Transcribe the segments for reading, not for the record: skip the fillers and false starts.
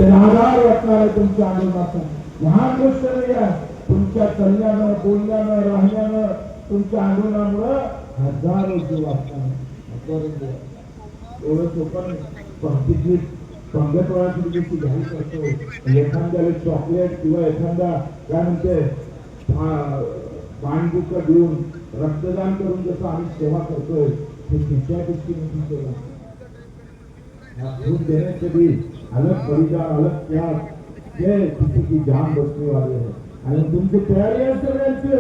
त्याला आधार वाटणार आहे तुमच्या आंदोलनाचा. लहान गोष्ट नाही आहे. तुमच्या चालण्यानं बोलण्यानं राहण्यानं तुमच्या आंदोलनामुळे हजारो जीव वाचणार. एवढं सोपं पंक्तीची पंगतवाळाची गोष्टी घ्यावी करतो. एखाद्याला चॉकलेट किंवा एखादा काय म्हणते पाणबुक देऊन रक्तदान करून जसं आम्ही सेवा करतोय हे तिच्या गोष्टी मोठी सेवा. दूध देने के भी अलग परिवार अलग त्याग हे किसी की जान बचने वाले है. आणि तुमची तयारी आहे सगळ्यांची.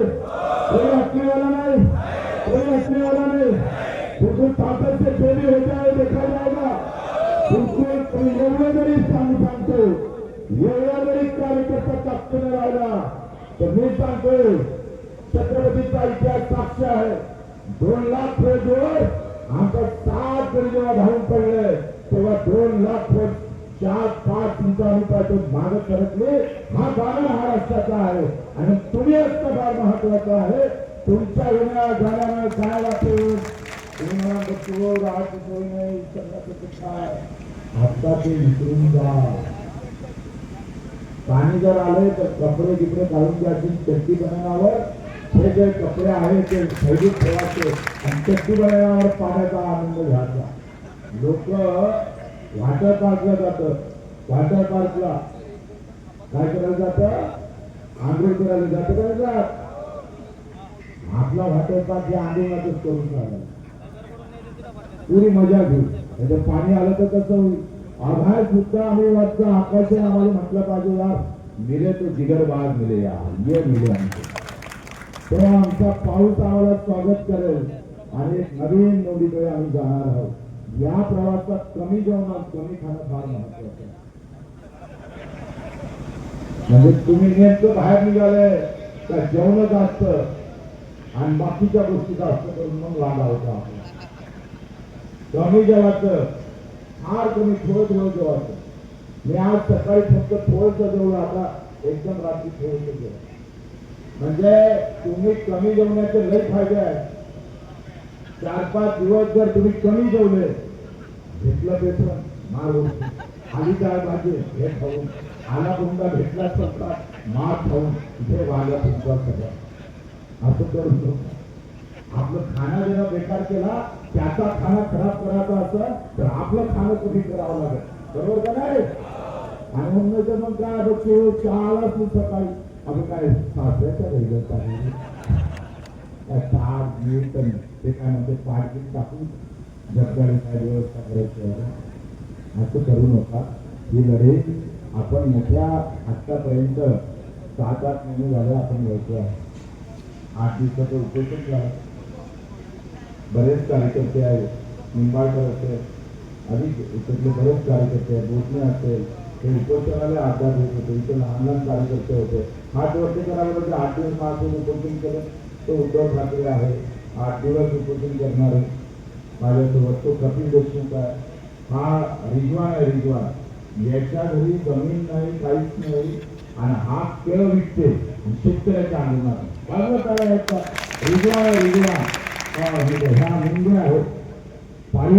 कोई हटने वाला नहीं, कोई हटने वाला नहीं. बिल्कुल ताकत से जो भी हो जाए देखा जाएगा. बिल्कुल एवढं जरी सांगतो एवढा जरी कार्यकर्ता ताकदीने राहिला तर मी सांगतोय छत्रपतीचा इतिहास साक्ष आहे. 2 लाख फौजवर आमचा 7 जरी जेव्हा धावून पडले तेव्हा 2 लाख फौज 4-5 इंचांपासून मागे सरकले. हा गाणं महाराष्ट्राचा आहे आणि तुम्ही असणं फार महत्वाचं आहे. तुमच्या येण्या जाण्यानं काय वाटेल तुम्ही मला बघतो राहत सोय नाही काय आता ते विसरून जा. पाणी जर आले तर कपडे गिपडे काढून घ्यायची. चड्डी बनवण्यावर हे जे कपडे आहेत ते थैलीत ठेवायचे आणि चड्डी बनवण्यावर पाण्याचा आनंद घ्यायचा. लोक वॉटर पार्कला जातात. वॉटर पार्कला काय करायला जातं आंघोळ करायला जातं. आपला वॉटर पार्क हे आंदोलनातच करून चालला. पुरी मजा घेऊ. म्हणजे पाणी आलं तर कसं होईल. आभार सुद्धा आम्ही वाटतं आकाशाने आम्हाला म्हटलं पाहिजे यार मिले तो जिगरबाज मिले यार ये मिले आमचे. तेव्हा आमचा पाऊस आम्हाला स्वागत करेल आणि एक नवीन नोंदीकडे आम्ही जाणार आहोत. या प्रवासात कमी जेवण कमी खाणं फार महत्वाचं आहे. म्हणजे तुम्ही नेमकं बाहेर निघाले तर जेवण जास्त आणि बाकीच्या गोष्टी जास्त करून मग लागा होता. कमी जेवायचं फार कमी थोडं जेवायचं. मी आज सकाळी फक्त थोडंसं जेवलं आता एकदम रात्री थोडंसं जेवण. म्हणजे तुम्ही कमी जेवण्याचे लई फायदे आहे. 4-5 दिवस जर तुम्ही कमी जेवले घेतलं बेसन मारून आली डाळ भाजी हे खाऊन आला कोणता भेटला सत्ता मार खाऊन इथे वाला तुमचा सगळं असं करून आपलं खाणं देणं बेकार केला. त्याचा खाणं खराब करायचा असं तर आपलं खाणं कधी करावं लागेल. बरोबर का नाही. आणि म्हणून मग काय बघतो चहाला तू सकाळी आपण काय सासऱ्याच्या घरी आहे ताक मीठ ते काय म्हणते पाठीत टाकून जगदारी काय व्यवस्था करायची असं करू नका. ही लढाई आपण मोठ्या आतापर्यंत 7-8 महिने झाले आपण घ्यायचो आहे. 8 दिवसाचं उपोषण झालं. बरेच कार्यकर्ते आहेत. निंबाळकर असेल अधिक इकडले बरेच कार्यकर्ते आहेत. बोटणे असेल ते उपोषणाला आधार देत होते. इथे लहान लहान कार्यकर्ते होते. 8 वर्ष करावे 8 दिवस महाराष्ट्र उपोषण केलं. तो उद्धव ठाकरे आहे 8 दिवस उपोषण करणारे. माझ्यासोबत तो कपिल देशमुख आहे. हा रिजवान आहे. रिजवान याच्या घरी जमीन नाही काहीच नाही आणि हा केळ विकते शेतकऱ्याच्या आंदोलनात बाजूला काय रिजवान आहे. रिजवान ह्या मुंबई आहेत. पाणी